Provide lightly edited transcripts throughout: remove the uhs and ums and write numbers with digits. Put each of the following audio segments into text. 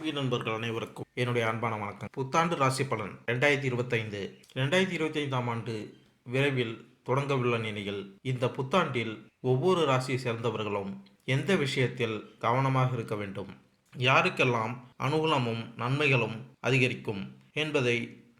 ஆன்மீக நண்பர்கள் அனைவருக்கும் என்னுடைய அன்பான வணக்கம். புத்தாண்டு ராசி பலன் 2025. 2025ஆம் ஆண்டு விரைவில் தொடங்கவுள்ள நிலையில் இந்த புத்தாண்டில் ஒவ்வொரு ராசியை சேர்ந்தவர்களும் எந்த விஷயத்தில் கவனமாக இருக்க வேண்டும், யாருக்கெல்லாம் அனுகூலமும் நன்மைகளும் அதிகரிக்கும் என்பதை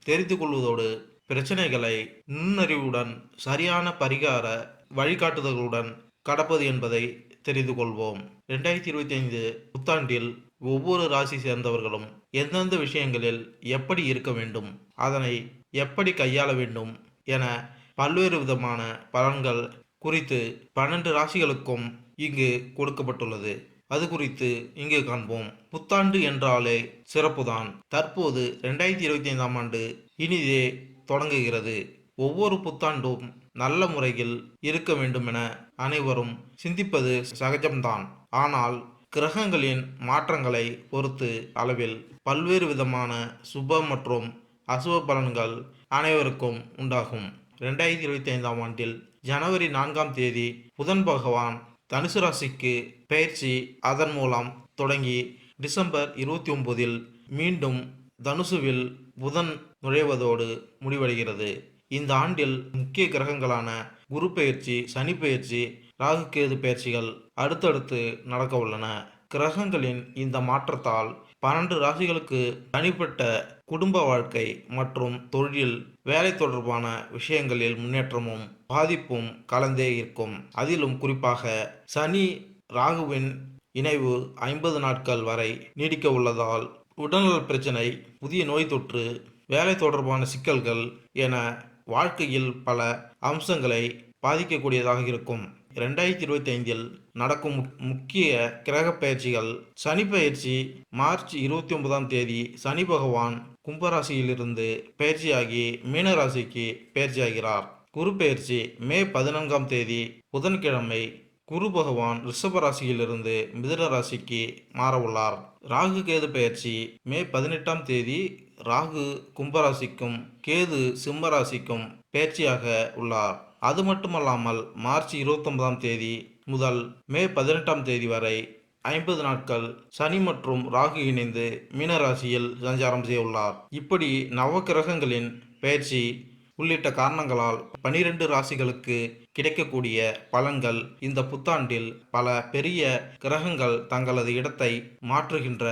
தெரிந்து கொள்வதோடு பிரச்சனைகளை நுண்ணறிவுடன் சரியான பரிகார வழிகாட்டுதல்களுடன் கடப்பது என்பதை தெரிந்து கொள்வோம். 2025 புத்தாண்டில் ஒவ்வொரு ராசி சேர்ந்தவர்களும் எந்தெந்த விஷயங்களில் எப்படி இருக்க வேண்டும், அதனை எப்படி கையாள வேண்டும் என பல்வேறு விதமான பலன்கள் குறித்து 12 ராசிகளுக்கும் இங்கு கொடுக்கப்பட்டுள்ளது. அது குறித்து இங்கு காண்போம். புத்தாண்டு என்றாலே சிறப்புதான். தற்போது 2025ஆம் ஆண்டு இனிதே தொடங்குகிறது. ஒவ்வொரு புத்தாண்டும் நல்ல முறையில் இருக்க வேண்டும் என அனைவரும் சிந்திப்பது சகஜம்தான். ஆனால் கிரகங்களின் மாற்றங்களை பொறுத்து அளவில் பல்வேறு விதமான சுப மற்றும் அசுப பலன்கள் அனைவருக்கும் உண்டாகும். 2025ஆம் ஆண்டில் ஜனவரி 4ஆம் தேதி புதன் பகவான் தனுசு ராசிக்கு பெயர்ச்சி. அதன் மூலம் தொடங்கி டிசம்பர் 29இல் மீண்டும் தனுசுவில் புதன் நுழைவதோடு முடிவடைகிறது. இந்த ஆண்டில் முக்கிய கிரகங்களான குரு பெயர்ச்சி, சனி பெயர்ச்சி, ராகு கேது பெயர்ச்சிகள் அடுத்தடுத்து நடக்க உள்ளன. கிரகங்களின் இந்த மாற்றத்தால் 12 ராசிகளுக்கு தனிப்பட்ட குடும்ப வாழ்க்கை மற்றும் தொழில், வேலை தொடர்பான விஷயங்களில் முன்னேற்றமும் பாதிப்பும் கலந்தே இருக்கும். அதிலும் குறிப்பாக சனி ராகுவின் இணைவு 50 நாட்கள் வரை நீடிக்க உள்ளதால் உடல்நல பிரச்சனை, புதிய நோய் தொற்று, வேலை தொடர்பான சிக்கல்கள் என வாழ்க்கையில் பல அம்சங்களை பாதிக்கக்கூடியதாக இருக்கும். 2025இல் நடக்கும் முக்கிய கிரக பயிற்சிகள். சனி பயிற்சி மார்ச் 29ஆம் தேதி சனி பகவான் கும்பராசியிலிருந்து பயிற்சியாகி மீனராசிக்கு பயிற்சியாகிறார். குரு பயிற்சி மே 14ஆம் தேதி புதன்கிழமை குரு பகவான் ரிஷப ராசியிலிருந்து மிதுன ராசிக்கு மாறவுள்ளார். ராகு கேது பயிற்சி மே 18ஆம் தேதி ராகு கும்பராசிக்கும் கேது சிம்ம ராசிக்கும் பயிற்சியாக உள்ளார். அது மட்டுமல்லாமல் மார்ச் 29ஆம் தேதி முதல் மே 18ஆம் தேதி வரை 50 நாட்கள் சனி மற்றும் ராகு இணைந்து மீனராசியில் சஞ்சாரம் செய்ய உள்ளார். இப்படி நவகிரகங்களின் பயிற்சி உள்ளிட்ட காரணங்களால் 12 ராசிகளுக்கு கிடைக்கக்கூடிய பலன்கள் இந்த புத்தாண்டில் பல பெரிய கிரகங்கள் தங்களது இடத்தை மாற்றுகின்ற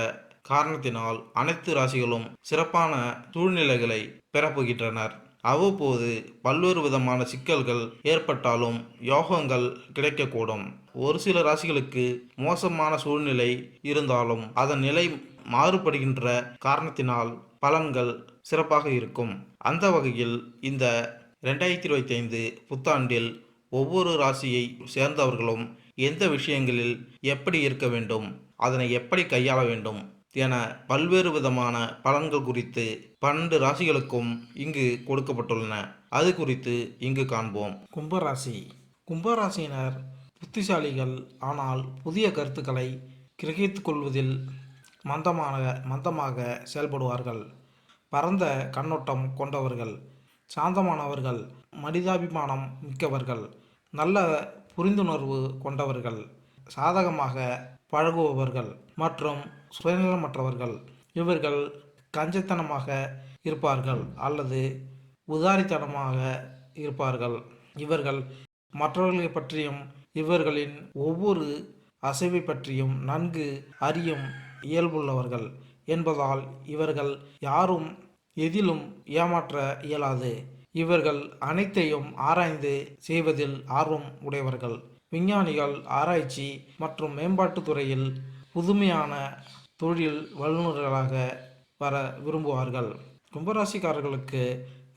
காரணத்தினால் அனைத்து ராசிகளும் சிறப்பான சூழ்நிலைகளை பெறப்போகின்றனர். அவ்வப்போது பல்வேறு விதமான சிக்கல்கள் ஏற்பட்டாலும் யோகங்கள் கிடைக்கக்கூடும். ஒரு சில ராசிகளுக்கு மோசமான சூழ்நிலை இருந்தாலும் அதன் நிலை மாறுபடுகின்ற காரணத்தினால் பலன்கள் சிறப்பாக இருக்கும். அந்த வகையில் இந்த 2025 புத்தாண்டில் ஒவ்வொரு ராசியை சேர்ந்தவர்களும் எந்த விஷயங்களில் எப்படி இருக்க வேண்டும், அதனை எப்படி கையாள வேண்டும் என பல்வேறு விதமான பலன்கள் குறித்து 12 ராசிகளுக்கும் இங்கு கொடுக்கப்பட்டுள்ளன. அது குறித்து இங்கு காண்போம். கும்பராசி. கும்பராசியினர் புத்திசாலிகள். ஆனால் புதிய கருத்துக்களை கிரகித்துக் கொள்வதில் மந்தமாக செயல்படுவார்கள். பரந்த கண்ணோட்டம் கொண்டவர்கள், சாந்தமானவர்கள், மனிதாபிமானம் மிக்கவர்கள், நல்ல புரிந்துணர்வு கொண்டவர்கள், சாதகமாக பழகுபவர்கள் மற்றும் சுயநலமற்றவர்கள். இவர்கள் கஞ்சத்தனமாக இருப்பார்கள் அல்லது உதாரித்தனமாக இருப்பார்கள். இவர்கள் மற்றவர்களை பற்றியும் இவர்களின் ஒவ்வொரு அசைவை பற்றியும் நன்கு அறியும் இயல்புள்ளவர்கள் என்பதால் இவர்கள் யாரும் எதிலும் ஏமாற்ற இயலாது. இவர்கள் அனைத்தையும் ஆராய்ந்து செய்வதில் ஆர்வம் உடையவர்கள். விஞ்ஞானிகள், ஆராய்ச்சி மற்றும் மேம்பாட்டுத் துறையில் புதுமையான தொழில் வல்லுநர்களாக வர விரும்புவார்கள். கும்பராசிக்காரர்களுக்கு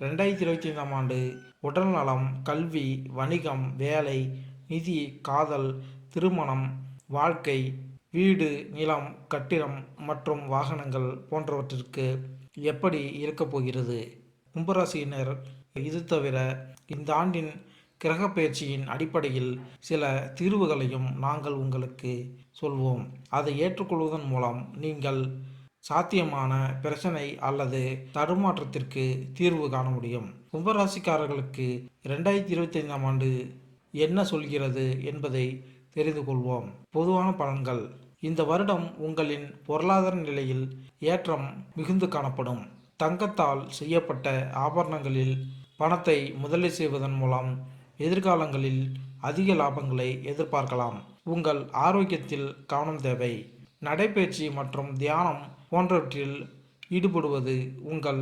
2025ஆம் ஆண்டு உடல் நலம், கல்வி, வணிகம், வேலை, நிதி, காதல், திருமணம், வாழ்க்கை, வீடு, நிலம், கட்டிடம் மற்றும் வாகனங்கள் போன்றவற்றிற்கு எப்படி இருக்கப் போகிறது? கும்பராசியினர் இது தவிர இந்த ஆண்டின் கிரக பயிற்சியின் அடிப்படையில் சில தீர்வுகளையும் நாங்கள் உங்களுக்கு சொல்வோம். அதை ஏற்றுக்கொள்வதன் மூலம் நீங்கள் சாத்தியமான பிரச்சனை அல்லது தடுமாற்றத்திற்கு தீர்வு காண முடியும். கும்பராசிக்காரர்களுக்கு 2025ஆம் ஆண்டு என்ன சொல்கிறது என்பதை தெரிந்து கொள்வோம். பொதுவான பலன்கள். இந்த வருடம் உங்களின் பொருளாதார நிலையில் ஏற்றம் மிகுந்து காணப்படும். தங்கத்தால் செய்யப்பட்ட ஆபரணங்களில் பணத்தை முதலீடு செய்வதன் மூலம் எதிர்காலங்களில் அதிக லாபங்களை எதிர்பார்க்கலாம். உங்கள் ஆரோக்கியத்தில் கவனம் தேவை. நடைபயிற்சி மற்றும் தியானம் போன்றவற்றில் ஈடுபடுவது உங்கள்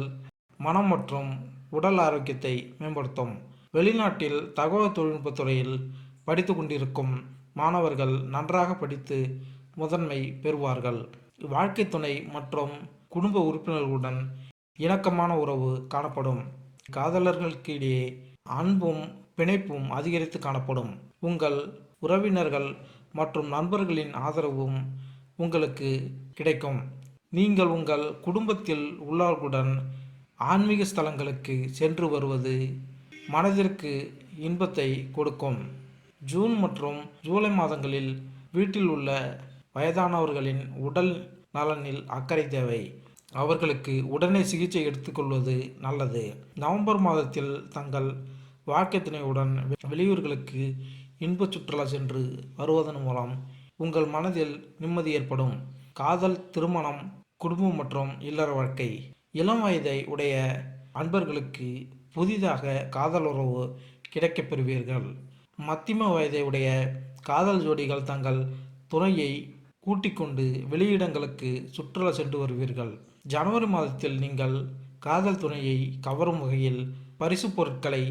மனம் மற்றும் உடல் ஆரோக்கியத்தை மேம்படுத்தும். வெளிநாட்டில் தகவல் தொழில்நுட்பத் துறையில் படித்து கொண்டிருக்கும் மாணவர்கள் நன்றாக படித்து முதன்மை பெறுவார்கள். வாழ்க்கை துணை மற்றும் குடும்ப உறுப்பினர்களுடன் இணக்கமான உறவு காணப்படும். காதலர்களுக்கு இடையே அன்பும் பிணைப்பும் அதிகரித்து காணப்படும். உங்கள் உறவினர்கள் மற்றும் நண்பர்களின் ஆதரவும் உங்களுக்கு கிடைக்கும். நீங்கள் உங்கள் குடும்பத்தில் உள்ளவர்களுடன் ஆன்மீக ஸ்தலங்களுக்கு சென்று வருவது மனதிற்கு இன்பத்தை கொடுக்கும். ஜூன் மற்றும் ஜூலை மாதங்களில் வீட்டில் உள்ள வயதானவர்களின் உடல் நலனில் அக்கறை தேவை. அவர்களுக்கு உடனே சிகிச்சை எடுத்துக்கொள்வது நல்லது. நவம்பர் மாதத்தில் தங்கள் வாழ்க்கை துணையுடன் வெளியூர்களுக்கு இன்ப சுற்றுலா சென்று வருவதன் மூலம் உங்கள் மனதில் நிம்மதி ஏற்படும். காதல், திருமணம், குடும்பம் மற்றும் இல்லற வாழ்க்கை. இளம் வயதை உடைய அன்பர்களுக்கு புதிதாக காதல் உறவு கிடைக்கப் பெறுவீர்கள். மத்தியம வயதை உடைய காதல் ஜோடிகள் தங்கள் துணையை கூட்டிக் கொண்டு வெளியிடங்களுக்கு சுற்றுலா சென்று வருவீர்கள். ஜனவரி மாதத்தில் நீங்கள் காதல் துணையை கவரும் வகையில் பரிசு பொருட்களை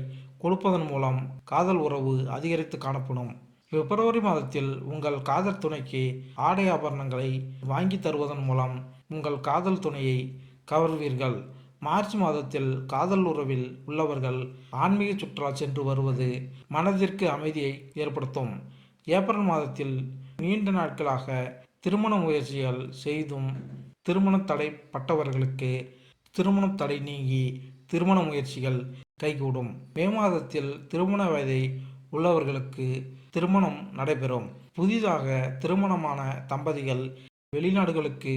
கொடுப்பதன் மூலம் காதல் உறவு அதிகரித்து காணப்படும். பிப்ரவரி மாதத்தில் உங்கள் காதல் துணைக்கு ஆடை ஆபரணங்களை வாங்கி தருவதன் மூலம் உங்கள் காதல் துணையை கவர்வீர்கள். மார்ச் மாதத்தில் காதல் உறவில் உள்ளவர்கள் ஆன்மீக சுற்றுலா சென்று வருவது மனதிற்கு அமைதியை ஏற்படுத்தும். ஏப்ரல் மாதத்தில் நீண்ட நாட்களாக திருமண முயற்சிகள் செய்தும் திருமண தடைப்பட்டவர்களுக்கு திருமணம் தடை நீங்கி திருமண முயற்சிகள் கைகூடும். மே மாதத்தில் திருமண வயதை உள்ளவர்களுக்கு திருமணம் நடைபெறும். புதிதாக திருமணமான தம்பதிகள் வெளிநாடுகளுக்கு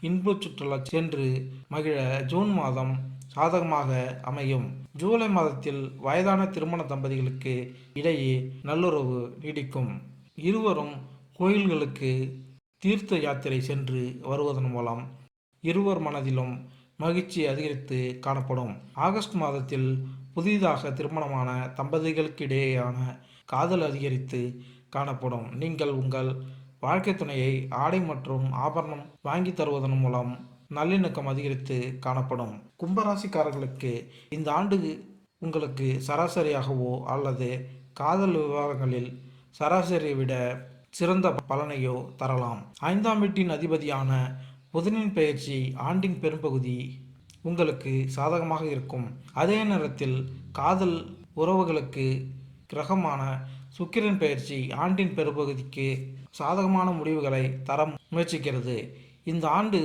இன்ப சுற்றுலா சென்று மகிழ ஜூன் மாதம் சாதகமாக அமையும். ஜூலை மாதத்தில் வயதான திருமண தம்பதிகளுக்கு இடையே நல்லுறவு நீடிக்கும். இருவரும் கோயில்களுக்கு தீர்த்த யாத்திரை சென்று வருவதன் மூலம் இருவர் மனதிலும் மகிழ்ச்சி அதிகரித்து காணப்படும். ஆகஸ்ட் மாதத்தில் புதிதாக திருமணமான தம்பதிகளுக்கிடையேயான காதல் அதிகரித்து காணப்படும். நீங்கள் உங்கள் வாழ்க்கை துணையை ஆடை மற்றும் ஆபரணம் வாங்கி தருவதன் மூலம் நல்லிணக்கம் அதிகரித்து காணப்படும். கும்பராசிக்காரர்களுக்கு இந்த ஆண்டு உங்களுக்கு சராசரியாகவோ அல்லது காதல் விவகாரங்களில் சராசரியை விட சிறந்த பலனையோ தரலாம். 5ஆம் வீட்டின் அதிபதியான புதனின் பெயர்ச்சி ஆண்டின் பெரும்பகுதி உங்களுக்கு சாதகமாக இருக்கும். அதே நேரத்தில் காதல் உறவுகளுக்கு கிரகமான சுக்கிரன் பெயர்ச்சி ஆண்டின் பெரும்பகுதிக்கு சாதகமான முடிவுகளை தர முயற்சிக்கிறது. இந்த ஆண்டு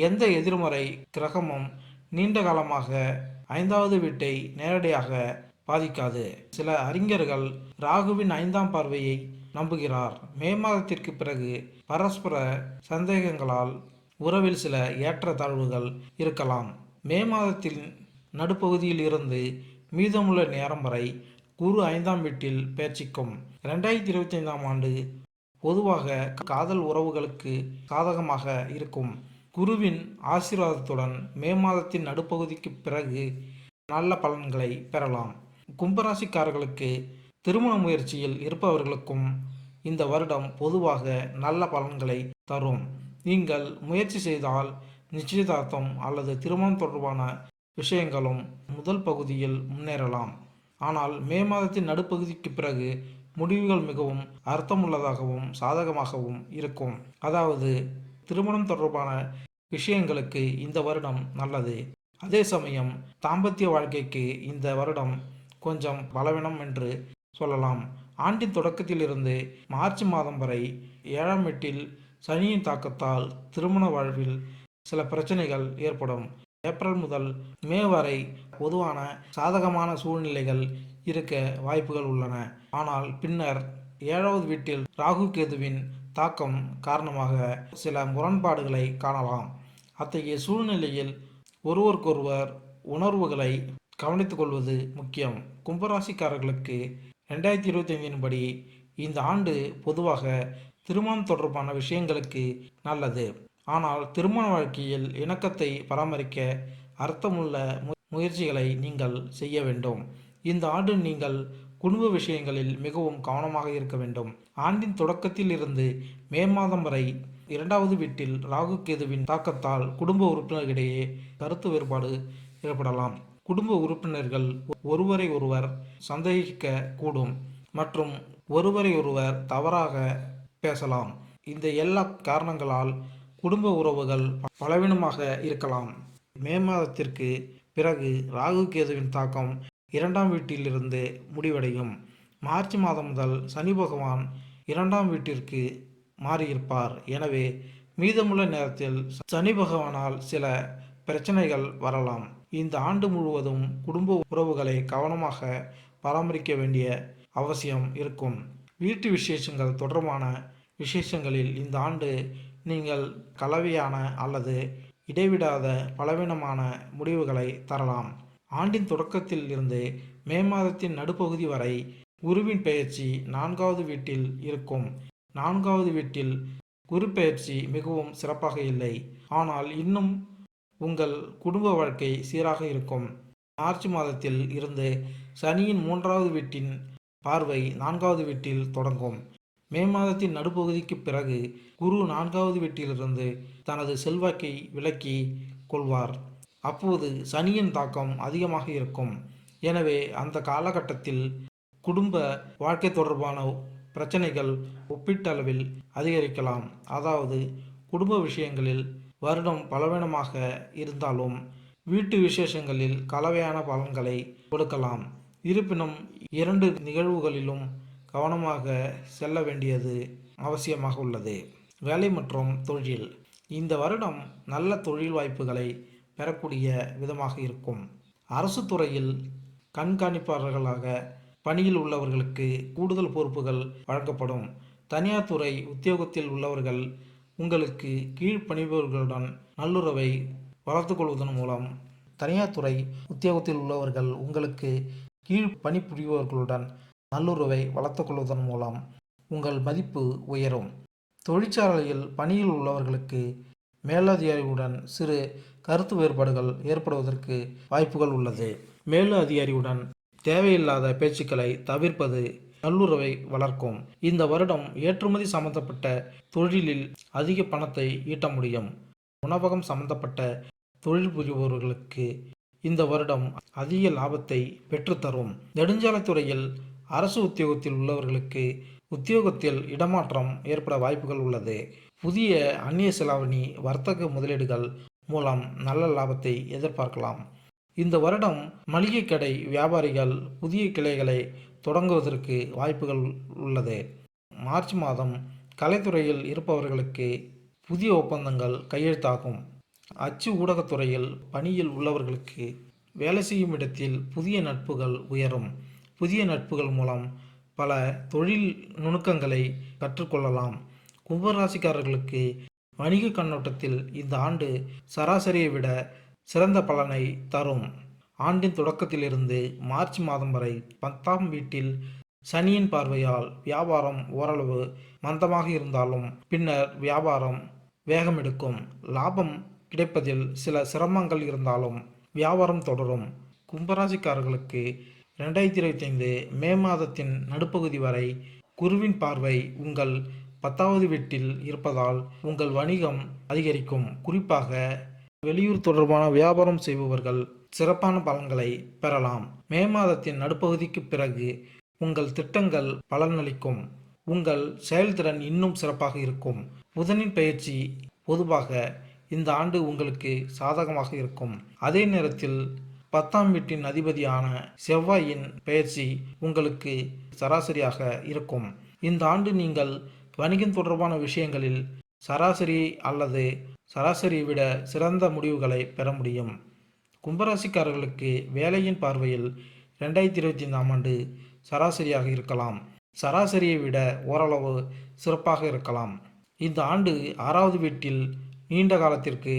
எந்த எதிர்மறை கிரகமும் நீண்ட காலமாக 5வது வீட்டை நேரடியாக பாதிக்காது. சில அறிஞர்கள் ராகுவின் 5ஆம் பார்வையை நம்புகிறார். மே மாதத்திற்கு பிறகு பரஸ்பர சந்தேகங்களால் உறவில் சில ஏற்ற தாழ்வுகள் இருக்கலாம். மே மாதத்தின் நடுப்பகுதியில் இருந்து மீதமுள்ள நேரம் வரை குரு 5ஆம் வீட்டில் பெயர்ச்சிக்கும். 2025ஆம் ஆண்டு பொதுவாக காதல் உறவுகளுக்கு சாதகமாக இருக்கும். குருவின் ஆசீர்வாதத்துடன் மே மாதத்தின் நடுப்பகுதிக்கு பிறகு நல்ல பலன்களை பெறலாம். கும்பராசிக்காரர்களுக்கு திருமண முயற்சியில் இருப்பவர்களுக்கும் இந்த வருடம் பொதுவாக நல்ல பலன்களை தரும். நீங்கள் முயற்சி செய்தால் நிச்சயதார்த்தம் அல்லது திருமணம் தொடர்பான விஷயங்களும் முதல் பகுதியில் முன்னேறலாம். ஆனால் மே மாதத்தின் நடுப்பகுதிக்கு பிறகு முடிவுகள் மிகவும் அர்த்தமுள்ளதாகவும் சாதகமாகவும் இருக்கும். அதாவது திருமணம் தொடர்பான விஷயங்களுக்கு இந்த வருடம் நல்லது. அதே சமயம் தாம்பத்திய வாழ்க்கைக்கு இந்த வருடம் கொஞ்சம் பலவீனம் என்று சொல்லலாம். ஆண்டின் தொடக்கத்திலிருந்து மார்ச் மாதம் வரை 7ஆம் வீட்டில் சனியின் தாக்கத்தால் திருமண வாழ்வில் சில பிரச்சனைகள் ஏற்படும். ஏப்ரல் முதல் மே வரை பொதுவான சாதகமான சூழ்நிலைகள் இருக்க வாய்ப்புகள் உள்ளன. ஆனால் பின்னர் 7வது வீட்டில் ராகு கேதுவின் தாக்கம் காரணமாக சில முரண்பாடுகளை காணலாம். அத்தகைய சூழ்நிலையில் ஒருவருக்கொருவர் உணர்வுகளை கவனித்துக் கொள்வது முக்கியம். கும்பராசிக்காரர்களுக்கு 2025 படி இந்த ஆண்டு பொதுவாக திருமணம் தொடர்பான விஷயங்களுக்கு நல்லது. ஆனால் திருமண வாழ்க்கையில் இணக்கத்தை பராமரிக்க அர்த்தமுள்ள முயற்சிகளை நீங்கள் செய்ய வேண்டும். இந்த ஆண்டு நீங்கள் குடும்ப விஷயங்களில் மிகவும் கவனமாக இருக்க வேண்டும். ஆண்டின் தொடக்கத்தில் இருந்து மே மாதம் வரை 2வது வீட்டில் ராகு கேதுவின் தாக்கத்தால் குடும்ப உறுப்பினர்களிடையே கருத்து வேறுபாடு ஏற்படலாம். குடும்ப உறுப்பினர்கள் ஒருவரை ஒருவர் சந்தேகிக்க கூடும் மற்றும் ஒருவரை ஒருவர் தவறாக பேசலாம். இந்த எல்லா காரணங்களால் குடும்ப உறவுகள் பலவீனமாக இருக்கலாம். மே மாதத்திற்கு பிறகு ராகு கேதுவின் தாக்கம் 2ஆம் வீட்டிலிருந்து முடிவடையும். மார்ச் மாதம் முதல் சனி பகவான் 2ஆம் வீட்டிற்கு மாறியிருப்பார். எனவே மீதமுள்ள நேரத்தில் சனி பகவானால் சில பிரச்சனைகள் வரலாம். இந்த ஆண்டு முழுவதும் குடும்ப உறவுகளை கவனமாக பராமரிக்க வேண்டிய அவசியம் இருக்கும். வீட்டு விசேஷங்கள் தொடர்பான விசேஷங்களில் இந்த ஆண்டு நீங்கள் கலவையான அல்லது இடைவிடாத பலவீனமான முடிவுகளை தரலாம். ஆண்டின் தொடக்கத்தில் இருந்து மே மாதத்தின் நடுப்பகுதி வரை குருவின் பெயர்ச்சி 4வது வீட்டில் இருக்கும். 4வது வீட்டில் குரு பெயர்ச்சி மிகவும் சிறப்பாக இல்லை. ஆனால் இன்னும் உங்கள் குடும்ப வாழ்க்கை சீராக இருக்கும். மார்ச் மாதத்தில் இருந்து சனியின் 3வது வீட்டின் பார்வை 4வது வீட்டில் தொடங்கும். மே மாதத்தின் நடுப்பகுதிக்கு பிறகு குரு 4வது வீட்டிலிருந்து தனது செல்வாக்கை விலக்கி கொள்வார். அப்போது சனியின் தாக்கம் அதிகமாக இருக்கும். எனவே அந்த காலகட்டத்தில் குடும்ப வாழ்க்கை தொடர்பான பிரச்சனைகள் ஒப்பீட்டளவில் அதிகரிக்கலாம். அதாவது குடும்ப விஷயங்களில் வருடம் பலவீனமாக இருந்தாலும் வீட்டு விசேஷங்களில் கலவையான பலன்களை கொடுக்கலாம். இருப்பினும் 2 நிகழ்வுகளிலும் கவனமாக செல்ல வேண்டியது அவசியமாக உள்ளது. வேலை மற்றும் தொழில். இந்த வருடம் நல்ல தொழில் வாய்ப்புகளை பெறக்கூடிய விதமாக இருக்கும். அரசு துறையில் கண்காணிப்பாளர்களாக பணியில் உள்ளவர்களுக்கு கூடுதல் பொறுப்புகள் வழங்கப்படும். தனியார் துறை உத்தியோகத்தில் உள்ளவர்கள் உங்களுக்கு கீழ்ப்பணிபவர்களுடன் நல்லுறவை வளர்த்துக் கொள்வதன் மூலம் தனியார் துறை உத்தியோகத்தில் உள்ளவர்கள் உங்களுக்கு கீழ் பணிபுரிபவர்களுடன் நல்லுறவை வளர்த்துக் கொள்வதன் மூலம் உங்கள் மதிப்பு உயரும். தொழிற்சாலையில் பணியில் உள்ளவர்களுக்கு மேலதிகாரியுடன் சிறு கருத்து வேறுபாடுகள் ஏற்படுவதற்கு வாய்ப்புகள் உள்ளது. மேலதிகாரியுடன் தேவையில்லாத பேச்சுக்களை தவிர்ப்பது நல்லுறவை வளர்க்கும். இந்த வருடம் ஏற்றுமதி சம்பந்தப்பட்ட தொழிலில் அதிக பணத்தை ஈட்ட முடியும். உணவகம் சம்பந்தப்பட்ட தொழில் புரிபவர்களுக்கு இந்த வருடம் அதிக லாபத்தை பெற்றுத்தரும். நெடுஞ்சாலைத்துறையில் அரசு உத்தியோகத்தில் உள்ளவர்களுக்கு உத்தியோகத்தில் இடமாற்றம் ஏற்பட வாய்ப்புகள் உள்ளது. புதிய அந்நிய செலாவணி வர்த்தக முதலீடுகள் மூலம் நல்ல லாபத்தை எதிர்பார்க்கலாம். இந்த வருடம் மளிகை கடை வியாபாரிகள் புதிய கிளைகளை தொடங்குவதற்கு வாய்ப்புகள் உள்ளது. மார்ச் மாதம் கலைத்துறையில் இருப்பவர்களுக்கு புதிய ஒப்பந்தங்கள் கையெழுத்தாகும். அச்சு ஊடகத்துறையில் பணியில் உள்ளவர்களுக்கு வேலை செய்யும் இடத்தில் புதிய நட்புகள் உயரும். புதிய நட்புகள் மூலம் பல தொழில் நுணுக்கங்களை கற்றுக்கொள்ளலாம். கும்பராசிக்காரர்களுக்கு வணிக கண்ணோட்டத்தில் இந்த ஆண்டு சராசரியை விட சிறந்த பலனை தரும். ஆண்டின் தொடக்கத்திலிருந்து மார்ச் மாதம் வரை 10ஆம் வீட்டில் சனியின் பார்வையால் வியாபாரம் ஓரளவு மந்தமாக இருந்தாலும் பின்னர் வியாபாரம் வேகமெடுக்கும். லாபம் கிடைப்பதில் சில சிரமங்கள் இருந்தாலும் வியாபாரம் தொடரும். கும்பராசிக்காரர்களுக்கு 2025 மே மாதத்தின் நடுப்பகுதி வரை குருவின் பார்வை உங்கள் 10வது வீட்டில் இருப்பதால் உங்கள் வணிகம் அதிகரிக்கும். குறிப்பாக வெளியூர் தொடர்பான வியாபாரம் செய்பவர்கள் சிறப்பான பலன்களை பெறலாம். மே மாதத்தின் நடுப்பகுதிக்கு பிறகு உங்கள் திட்டங்கள் பலனளிக்கும். உங்கள் செயல்திறன் இன்னும் சிறப்பாக இருக்கும். புதனின் பயிற்சி பொதுவாக இந்த ஆண்டு உங்களுக்கு சாதகமாக இருக்கும். அதே நேரத்தில் 10ஆம் வீட்டின் அதிபதியான செவ்வாயின் பெயர்ச்சி உங்களுக்கு சராசரியாக இருக்கும். இந்த ஆண்டு நீங்கள் வணிகம் தொடர்பான விஷயங்களில் சராசரி அல்லது சராசரியை விட சிறந்த முடிவுகளை பெற முடியும். கும்பராசிக்காரர்களுக்கு வேலையின் பார்வையில் 2025ஆம் ஆண்டு சராசரியாக இருக்கலாம். சராசரியை விட ஓரளவு சிறப்பாக இருக்கலாம். இந்த ஆண்டு 6வது வீட்டில் நீண்ட காலத்திற்கு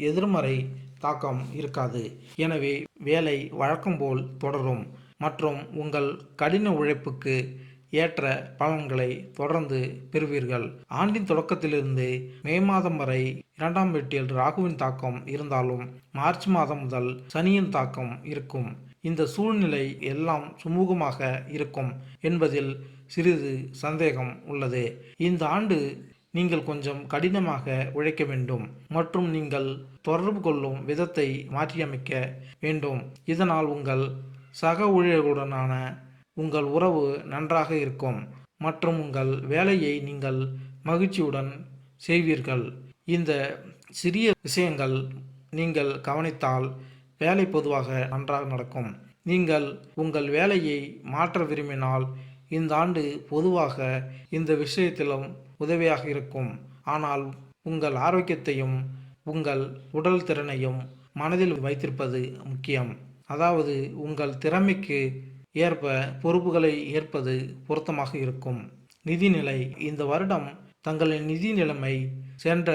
எதிர்மறை தாக்கம் இருக்காது. எனவே வேலை வழக்கம் போல் தொடரும். மற்றும் உங்கள் கடின உழைப்புக்கு ஏற்ற பலன்களை தொடர்ந்து பெறுவீர்கள். ஆண்டின் தொடக்கத்திலிருந்து மே மாதம் வரை 2ஆம் வீட்டில் ராகுவின் தாக்கம் இருந்தாலும் மார்ச் மாதம் முதல் சனியின் தாக்கம் இருக்கும். இந்த சூழ்நிலை எல்லாம் சுமூகமாக இருக்கும் என்பதில் சிறிது சந்தேகம் உள்ளது. இந்த ஆண்டு நீங்கள் கொஞ்சம் கடினமாக உழைக்க வேண்டும் மற்றும் நீங்கள் தொடர்பு கொள்ளும் விதத்தை மாற்றியமைக்க வேண்டும். இதனால் உங்கள் சக ஊழியர்களுடனான உங்கள் உறவு நன்றாக இருக்கும் மற்றும் உங்கள் வேலையை நீங்கள் மகிழ்ச்சியுடன் செய்வீர்கள். இந்த சிறிய விஷயங்கள் நீங்கள் கவனித்தால் வேலை பொதுவாக நன்றாக நடக்கும். நீங்கள் உங்கள் வேலையை மாற்ற விரும்பினால் இந்த ஆண்டு பொதுவாக இந்த விஷயத்திலும் உதவியாக இருக்கும். ஆனால் உங்கள் ஆரோக்கியத்தையும் உங்கள் உடல் திறனையும் மனதில் வைத்திருப்பது முக்கியம். அதாவது உங்கள் திறமைக்கு ஏற்ப பொறுப்புகளை ஏற்பது பொருத்தமாக இருக்கும். நிதிநிலை: இந்த வருடம் தங்களின் நிதி நிலைமை சென்ற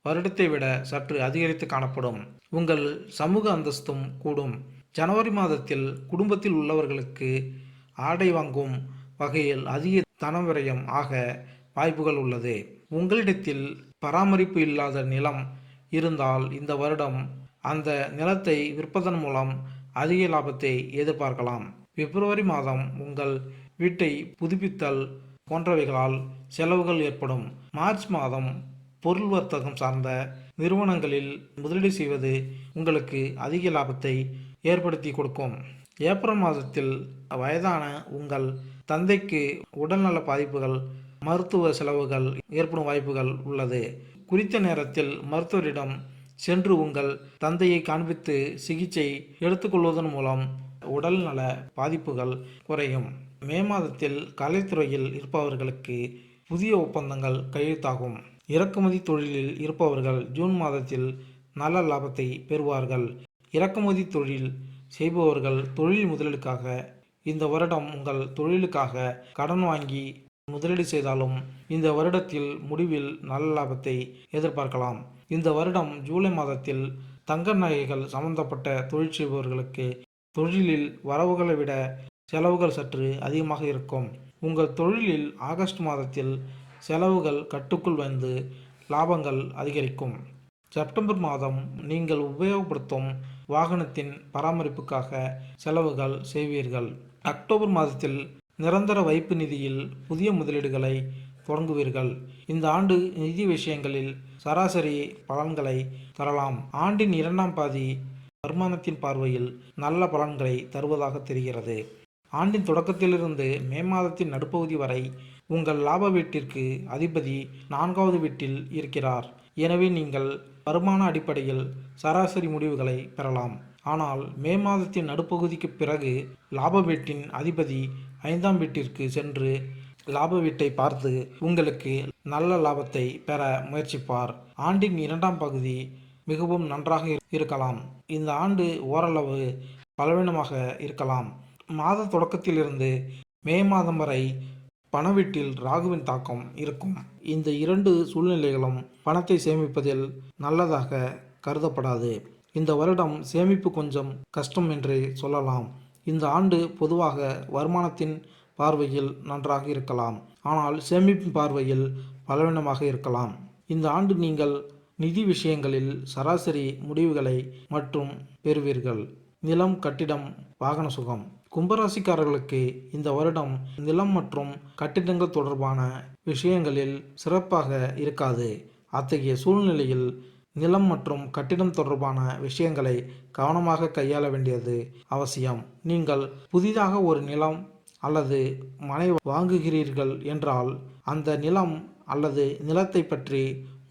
வருடத்தை விட சற்று அதிகரித்து காணப்படும். உங்கள் சமூக அந்தஸ்தும் கூடும். ஜனவரி மாதத்தில் குடும்பத்தில் உள்ளவர்களுக்கு ஆடை வாங்கும் வகையில் அதிக தனவிரயம் ஆக வாய்ப்புகள் உள்ளது. உங்களிடத்தில் பராமரிப்பு இல்லாத நிலம் இருந்தால் இந்த வருடம் அந்த நிலத்தை விற்பதன் மூலம் அதிக லாபத்தை எதிர்பார்க்கலாம். பிப்ரவரி மாதம் உங்கள் வீட்டை புதுப்பித்தல் போன்றவைகளால் செலவுகள் ஏற்படும். மார்ச் மாதம் பொருள் வர்த்தகம் சார்ந்த நிறுவனங்களில் முதலீடு செய்வது உங்களுக்கு அதிக லாபத்தை ஏற்படுத்தி கொடுக்கும். ஏப்ரல் மாதத்தில் வயதான உங்கள் தந்தைக்கு உடல்நல பாதிப்புகள், மருத்துவ செலவுகள் ஏற்படும் வாய்ப்புகள் உள்ளது. குறித்த நேரத்தில் மருத்துவரிடம் சென்று உங்கள் தந்தையை காண்பித்து சிகிச்சை எடுத்துக்கொள்வதன் மூலம் உடல்நல பாதிப்புகள் குறையும். மே மாதத்தில் கலைத்துறையில் இருப்பவர்களுக்கு புதிய ஒப்பந்தங்கள் கையெழுத்தாகும். இறக்குமதி தொழிலில் இருப்பவர்கள் ஜூன் மாதத்தில் நல்ல லாபத்தை பெறுவார்கள். இறக்குமதி தொழில் செய்பவர்கள் தொழில் முதலீடுக்காக இந்த வருடம் உங்கள் தொழிலுக்காக கடன் வாங்கி முதலீடு செய்தாலும் இந்த வருடத்தில் முடிவில் நல்ல லாபத்தை எதிர்பார்க்கலாம். இந்த வருடம் ஜூலை மாதத்தில் தங்க நகைகள் சம்பந்தப்பட்ட தொழில் செய்பவர்களுக்கு தொழிலில் வரவுகளை விட செலவுகள் சற்று அதிகமாக இருக்கும். உங்கள் தொழிலில் ஆகஸ்ட் மாதத்தில் செலவுகள் கட்டுக்குள் வந்து லாபங்கள் அதிகரிக்கும். செப்டம்பர் மாதம் நீங்கள் உபயோகப்படுத்தும் வாகனத்தின் பராமரிப்புக்காக செலவுகள் செய்வீர்கள். அக்டோபர் மாதத்தில் நிரந்தர வைப்பு நிதியில் புதிய முதலீடுகளை தொடங்குவீர்கள். இந்த ஆண்டு நிதி விஷயங்களில் சராசரி பலன்களை தரலாம். ஆண்டின் 2ஆம் பாதி வருமானத்தின் பார்வையில் நல்ல பலன்களை தருவதாக தெரிகிறது. ஆண்டின் தொடக்கத்திலிருந்து மே மாதத்தின் நடுப்பகுதி வரை உங்கள் லாப வீட்டிற்கு அதிபதி 4வது வீட்டில் இருக்கிறார். எனவே நீங்கள் வருமான அடிப்படையில் சராசரி முடிவுகளை பெறலாம். ஆனால் மே மாதத்தின் நடுப்பகுதிக்கு பிறகு லாப வீட்டின் அதிபதி 5ஆம் வீட்டிற்கு சென்று லாப வீட்டை பார்த்து உங்களுக்கு நல்ல லாபத்தை பெற முயற்சிப்பார். ஆண்டின் 2ஆம் பகுதி மிகவும் நன்றாக இருக்கலாம். இந்த ஆண்டு ஓரளவு பலவீனமாக இருக்கலாம். மாத தொடக்கத்திலிருந்து மே மாதம் வரை பணவீட்டில் ராகுவின் தாக்கம் இருக்கும். இந்த 2 சூழ்நிலைகளும் பணத்தை சேமிப்பதில் நல்லதாக கருதப்படாது. இந்த வருடம் சேமிப்பு கொஞ்சம் கஷ்டம் என்றே சொல்லலாம். இந்த ஆண்டு பொதுவாக வருமானத்தின் பார்வையில் நன்றாக இருக்கலாம். ஆனால் சேமிப்பின் பார்வையில் பலவீனமாக இருக்கலாம். இந்த ஆண்டு நீங்கள் நிதி விஷயங்களில் சராசரி முடிவுகளை மற்றும் பெறுவீர்கள். நிலம், கட்டிடம், வாகன சுகம். கும்பராசிக்காரர்களுக்கு இந்த வருடம் நிலம் மற்றும் கட்டிடங்கள் தொடர்பான விஷயங்களில் சிறப்பாக இருக்காது. அத்தகைய சூழ்நிலையில் நிலம் மற்றும் கட்டிடம் தொடர்பான விஷயங்களை கவனமாக கையாள வேண்டியது அவசியம். நீங்கள் புதிதாக ஒரு நிலம் அல்லது மனை வாங்குகிறீர்கள் என்றால் அந்த நிலம் அல்லது நிலத்தை பற்றி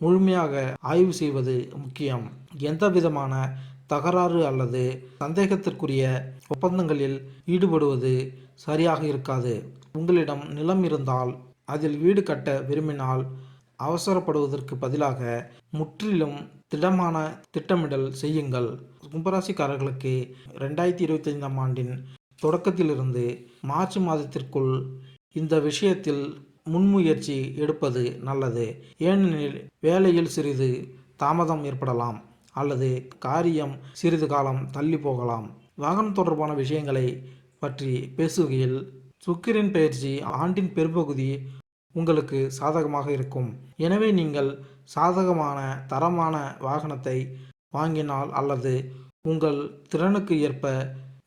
முழுமையாக ஆய்வு செய்வது முக்கியம். எந்தவிதமான தகராறு அல்லது சந்தேகத்திற்குரிய ஒப்பந்தங்களில் ஈடுபடுவது சரியாக இருக்காது. உங்களிடம் நிலம் இருந்தால் அதில் வீடு கட்ட விரும்பினால் அவசரப்படுவதற்கு பதிலாக முற்றிலும் திடமான திட்டமிடல் செய்யுங்கள். கும்பராசிக்காரர்களுக்கு 2025ஆம் ஆண்டின் தொடக்கத்திலிருந்து மார்ச் மாதத்திற்குள் இந்த விஷயத்தில் முன்முயற்சி எடுப்பது நல்லது. ஏனெனில் வேலையில் சிறிது தாமதம் ஏற்படலாம் அல்லது காரியம் சிறிது காலம் தள்ளி போகலாம். வாகனம் தொடர்பான விஷயங்களை பற்றி பேசுகையில் சுக்கிரன் பயிற்சி ஆண்டின் பெரும்பகுதி உங்களுக்கு சாதகமாக இருக்கும். எனவே நீங்கள் சாதகமான தரமான வாகனத்தை வாங்கினால் அல்லது உங்கள் திறனுக்கு ஏற்ப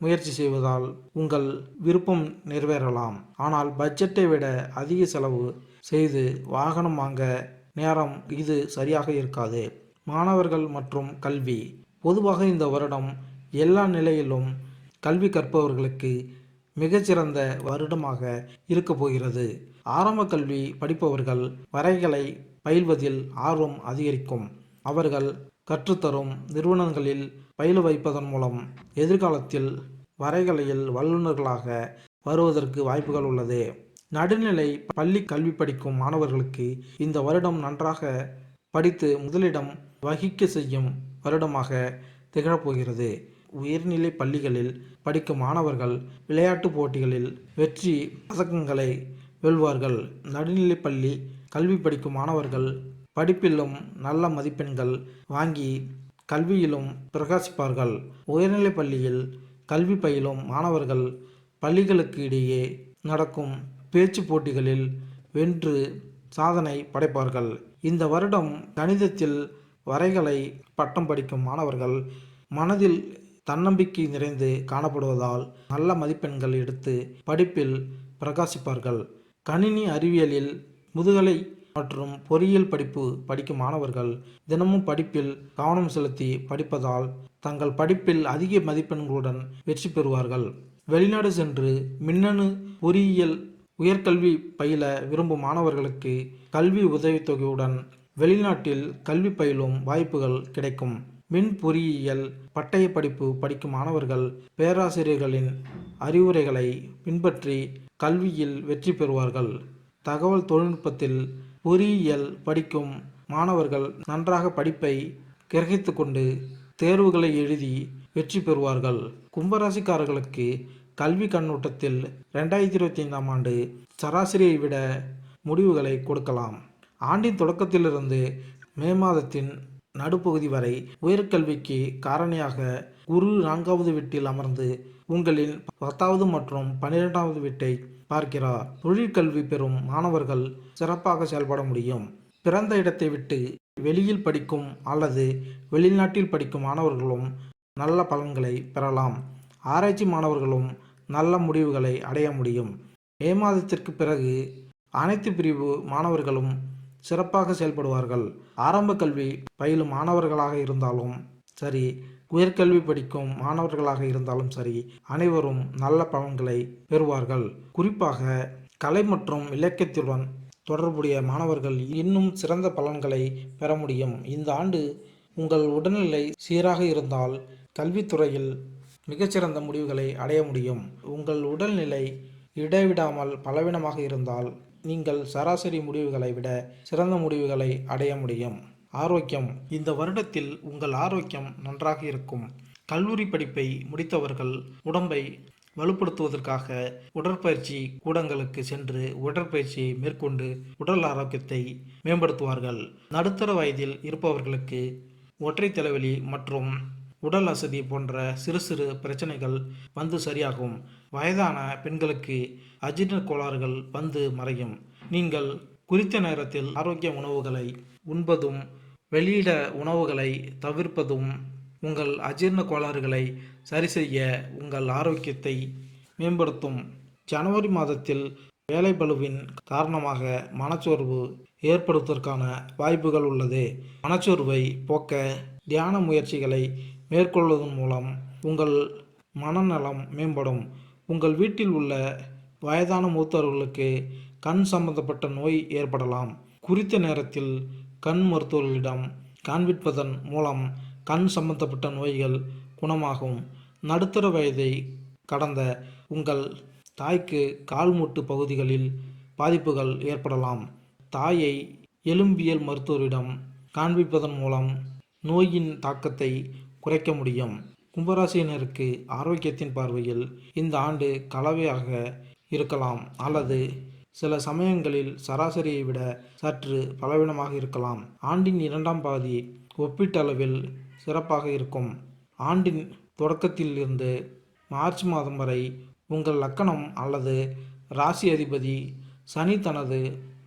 முயற்சி செய்வதால் உங்கள் விருப்பம் நிறைவேறலாம். ஆனால் பட்ஜெட்டை விட அதிக செலவு செய்து வாகனம் வாங்க நேரம் இது சரியாக இருக்காது. மாணவர்கள் மற்றும் கல்வி. பொதுவாக இந்த வருடம் எல்லா நிலையிலும் கல்வி கற்பவர்களுக்கு மிகச்சிறந்த வருடமாக இருக்கப் போகிறது. ஆரம்ப கல்வி படிப்பவர்கள் வரைகலை பயில்வதில் ஆர்வம் அதிகரிக்கும். அவர்கள் கற்றுத்தரும் நிறுவனங்களில் பயில வைப்பதன் மூலம் எதிர்காலத்தில் வரைகலையில் வல்லுநர்களாக வருவதற்கு வாய்ப்புகள் உள்ளது. நடுநிலை பள்ளி கல்வி படிக்கும் மாணவர்களுக்கு இந்த வருடம் நன்றாக படித்து முதலிடம் வகிக்க செய்யும் வருடமாக திகழப்போகிறது. உயர்நிலை பள்ளிகளில் படிக்கும் மாணவர்கள் விளையாட்டு போட்டிகளில் வெற்றி பதக்கங்களை வெல்வார்கள். நடுநிலை பள்ளி கல்வி படிக்கும் மாணவர்கள் படிப்பிலும் நல்ல மதிப்பெண்கள் வாங்கி கல்வியிலும் பிரகாசிப்பார்கள். உயர்நிலை பள்ளியில் கல்வி பயிலும் மாணவர்கள் பள்ளிகளுக்கு இடையே நடக்கும் பேச்சு போட்டிகளில் வென்று சாதனை படைப்பார்கள். இந்த வருடம் கணிதத்தில் வரைகலை பட்டம் படிக்கும் மாணவர்கள் மனதில் தன்னம்பிக்கை நிறைந்து காணப்படுவதால் நல்ல மதிப்பெண்கள் எடுத்து படிப்பில் பிரகாசிப்பார்கள். கணினி அறிவியலில் முதுகலை மற்றும் பொறியியல் படிப்பு படிக்கும் மாணவர்கள் தினமும் படிப்பில் கவனம் செலுத்தி படிப்பதால் தங்கள் படிப்பில் அதிக மதிப்பெண்களுடன் வெற்றி பெறுவார்கள். வெளிநாடு சென்று மின்னணு பொறியியல் உயர்கல்வி பயில விரும்பும் மாணவர்களுக்கு கல்வி உதவித்தொகையுடன் வெளிநாட்டில் கல்வி பயிலும் வாய்ப்புகள் கிடைக்கும். மின் பொறியியல் பட்டய படிப்பு படிக்கும் மாணவர்கள் பேராசிரியர்களின் அறிவுரைகளை பின்பற்றி கல்வியில் வெற்றி பெறுவார்கள். தகவல் தொழில்நுட்பத்தில் பொறியியல் படிக்கும் மாணவர்கள் நன்றாக படிப்பை கிரகித்து கொண்டு தேர்வுகளை எழுதி வெற்றி பெறுவார்கள். கும்பராசிக்காரர்களுக்கு கல்வி கண்ணோட்டத்தில் 2025ஆம் ஆண்டு சராசரியை விட முடிவுகளை கொடுக்கலாம். ஆண்டின் தொடக்கத்திலிருந்து மே மாதத்தின் நடுப்பகுதி வரை உயர்கல்விக்கு காரணியாக குரு 4வது வீட்டில் அமர்ந்து உங்களின் 10வது மற்றும் 12வது வீட்டை பார்க்கிறார். தொழிற்கல்வி பெறும் மாணவர்கள் சிறப்பாக செயல்பட முடியும். பிறந்த இடத்தை விட்டு வெளியில் படிக்கும் அல்லது வெளிநாட்டில் படிக்கும் மாணவர்களும் நல்ல பலன்களை பெறலாம். ஆராய்ச்சி மாணவர்களும் நல்ல முடிவுகளை அடைய முடியும். மே மாதத்திற்கு பிறகு அனைத்து பிரிவு மாணவர்களும் சிறப்பாக செயல்படுவார்கள். ஆரம்ப கல்வி பயிலும் மாணவர்களாக இருந்தாலும் சரி, உயர்கல்வி படிக்கும் மாணவர்களாக இருந்தாலும் சரி, அனைவரும் நல்ல பலன்களை பெறுவார்கள். குறிப்பாக கலை மற்றும் இலக்கியத்துடன் தொடர்புடைய மாணவர்கள் இன்னும் சிறந்த பலன்களை பெற முடியும். இந்த ஆண்டு உங்கள் உடல்நிலை சீராக இருந்தால் கல்வித்துறையில் மிகச்சிறந்த முடிவுகளை அடைய முடியும். உங்கள் உடல்நிலை இடைவிடாமல் பலவீனமாக இருந்தால் நீங்கள் சராசரி முடிவுகளை விட சிறந்த முடிவுகளை அடைய முடியும். ஆரோக்கியம். இந்த வருடத்தில் உங்கள் ஆரோக்கியம் நன்றாக இருக்கும். கல்லூரி படிப்பை முடித்தவர்கள் உடம்பை வலுப்படுத்துவதற்காக உடற்பயிற்சி கூடங்களுக்கு சென்று உடற்பயிற்சியை மேற்கொண்டு உடல் ஆரோக்கியத்தை மேம்படுத்துவார்கள். நடுத்தர வயதில் இருப்பவர்களுக்கு ஒற்றை தலைவலி மற்றும் உடல் அசதி போன்ற சிறு சிறு பிரச்சனைகள் வந்து சரியாகும். வயதான பெண்களுக்கு அஜீரண கோளாறுகள் வந்து மறையும். நீங்கள் குறித்த நேரத்தில் ஆரோக்கிய உணவுகளை உண்பதும் வெளியிட உணவுகளை தவிர்ப்பதும் உங்கள் அஜீரண கோளாறுகளை சரிசெய்ய உங்கள் ஆரோக்கியத்தை மேம்படுத்தும். ஜனவரி மாதத்தில் வேலைப்பளுவின் காரணமாக மனச்சோர்வு ஏற்படுவதற்கான வாய்ப்புகள் உள்ளது. மனச்சோர்வை போக்க தியான முயற்சிகளை மேற்கொள்வதன் மூலம் உங்கள் மனநலம் மேம்படும். உங்கள் வீட்டில் உள்ள வயதான மூத்தவர்களுக்கு கண் சம்பந்தப்பட்ட நோய் ஏற்படலாம். குறித்த நேரத்தில் கண் மருத்துவர்களிடம் காண்பிப்பதன் மூலம் கண் சம்பந்தப்பட்ட நோய்கள் குணமாகும். நடுத்தர வயதை கடந்த உங்கள் தாய்க்கு கால்மூட்டு பகுதிகளில் பாதிப்புகள் ஏற்படலாம். தாயை எலும்பியல் மருத்துவரிடம் காண்பிப்பதன் மூலம் நோயின் தாக்கத்தை குறைக்க முடியும். கும்பராசியினருக்கு ஆரோக்கியத்தின் பார்வையில் இந்த ஆண்டு கலவையாக இருக்கலாம் அல்லது சில சமயங்களில் சராசரியை விட சற்று பலவீனமாக இருக்கலாம். ஆண்டின் 2ஆம் பாதி ஒப்பீட்டளவில் சிறப்பாக இருக்கும். ஆண்டின் தொடக்கத்தில் இருந்து மார்ச் மாதம் வரை உங்கள் லக்கணம் அல்லது ராசி அதிபதி சனி தனது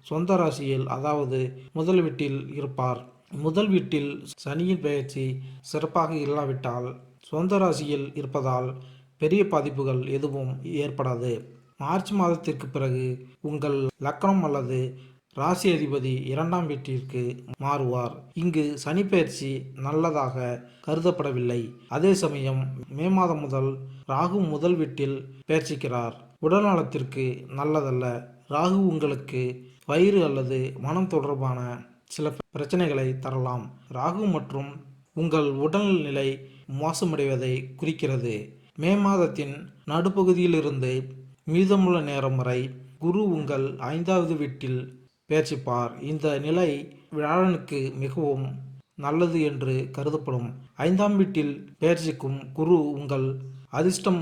சொந்த ராசியில் அதாவது முதல் வீட்டில் இருப்பார். முதல் வீட்டில் சனியின் பெயர்ச்சி சிறப்பாக இல்லாவிட்டால் சொந்த ராசியில் இருப்பதால் பெரிய பாதிப்புகள் எதுவும் ஏற்படாது. மார்ச் மாதத்திற்கு பிறகு உங்கள் லக்கணம் அல்லது ராசி அதிபதி 2ஆம் வீட்டிற்கு மாறுவார். இங்கு சனி பெயர்ச்சி நல்லதாக கருதப்படவில்லை. அதே சமயம் மே மாதம் முதல் ராகு முதல் வீட்டில் பெயர்ச்சிக்கிறார். உடல் நலத்திற்கு நல்லதல்ல. ராகு உங்களுக்கு வயிறு அல்லது மனம் தொடர்பான சில பிரச்சனைகளை தரலாம். ராகு மற்றும் உங்கள் உடல்நிலை மோசமடைவதை குறிக்கிறது. மே மாதத்தின் நடுப்பகுதியிலிருந்து மீதமுள்ள நேரம் வரை குரு உங்கள் 5வது வீட்டில் பெயர்ச்சிப்பார். இந்த நிலை வியாழனுக்கு மிகவும் நல்லது என்று கருதப்படும். 5ஆம் வீட்டில் பெயர்ச்சிக்கும் குரு உங்கள் அதிர்ஷ்டம்,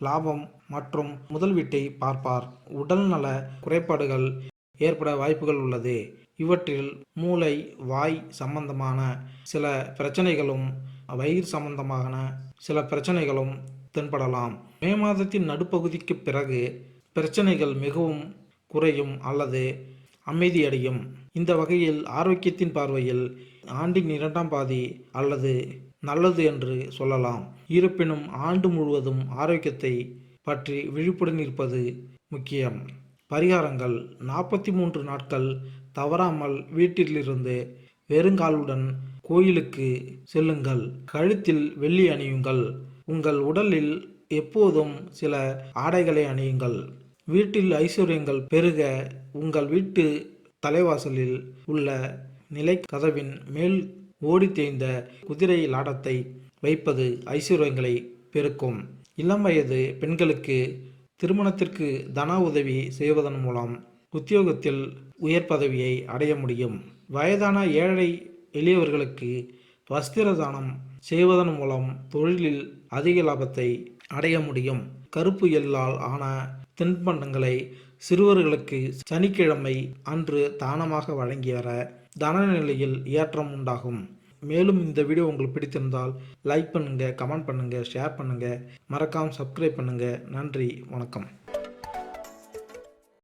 லாபம் மற்றும் முதல் வீட்டை பார்ப்பார். உடல்நல குறைபாடுகள் ஏற்பட வாய்ப்புகள் உள்ளது. இவற்றில் மூளை, வாய் சம்பந்தமான சில பிரச்சனைகளும் வயிறு சம்பந்தமான சில பிரச்சனைகளும் தென்படலாம். மே மாதத்தின் நடுப்பகுதிக்கு பிறகு பிரச்சனைகள் மிகவும் குறையும் அல்லது அமைதியடையும். இந்த வகையில் ஆரோக்கியத்தின் பார்வையில் ஆண்டின் 2ஆம் பாதி அல்லது நல்லது என்று சொல்லலாம். இருப்பினும் ஆண்டு முழுவதும் ஆரோக்கியத்தை பற்றி விழிப்புடன் இருப்பது முக்கியம். பரிகாரங்கள்: 43 நாட்கள் தவறாமல் வீட்டிலிருந்து வெறுங்காலுடன் கோயிலுக்கு செல்லுங்கள். கழுத்தில் வெள்ளி அணியுங்கள். உங்கள் உடலில் எப்போதும் சில ஆடைகளை அணியுங்கள். வீட்டில் ஐஸ்வர்யங்கள் பெருக உங்கள் வீட்டு தலைவாசலில் உள்ள நிலை கதவின் மேல் ஓடி தேய்ந்த குதிரை லாடத்தை வைப்பது ஐஸ்வர்யங்களை பெருக்கும். இளம் வயது பெண்களுக்கு திருமணத்திற்கு தன உதவி செய்வதன் மூலம் உத்தியோகத்தில் உயர் பதவியை அடைய முடியும். வயதான ஏழை எளியவர்களுக்கு வஸ்திர தானம் செய்வதன் மூலம் தொழிலில் அதிக லாபத்தை அடைய முடியும். கருப்பு எள்ளால் ஆன தின்பண்டங்களை சிறுவர்களுக்கு சனிக்கிழமை அன்று தானமாக வழங்கி வர தனநிலையில் ஏற்றம் உண்டாகும். மேலும் இந்த வீடியோ உங்களுக்கு பிடித்திருந்தால் லைக் பண்ணுங்கள், கமெண்ட் பண்ணுங்கள், ஷேர் பண்ணுங்கள், மறக்காமல் சப்ஸ்கிரைப் பண்ணுங்கள். நன்றி, வணக்கம்.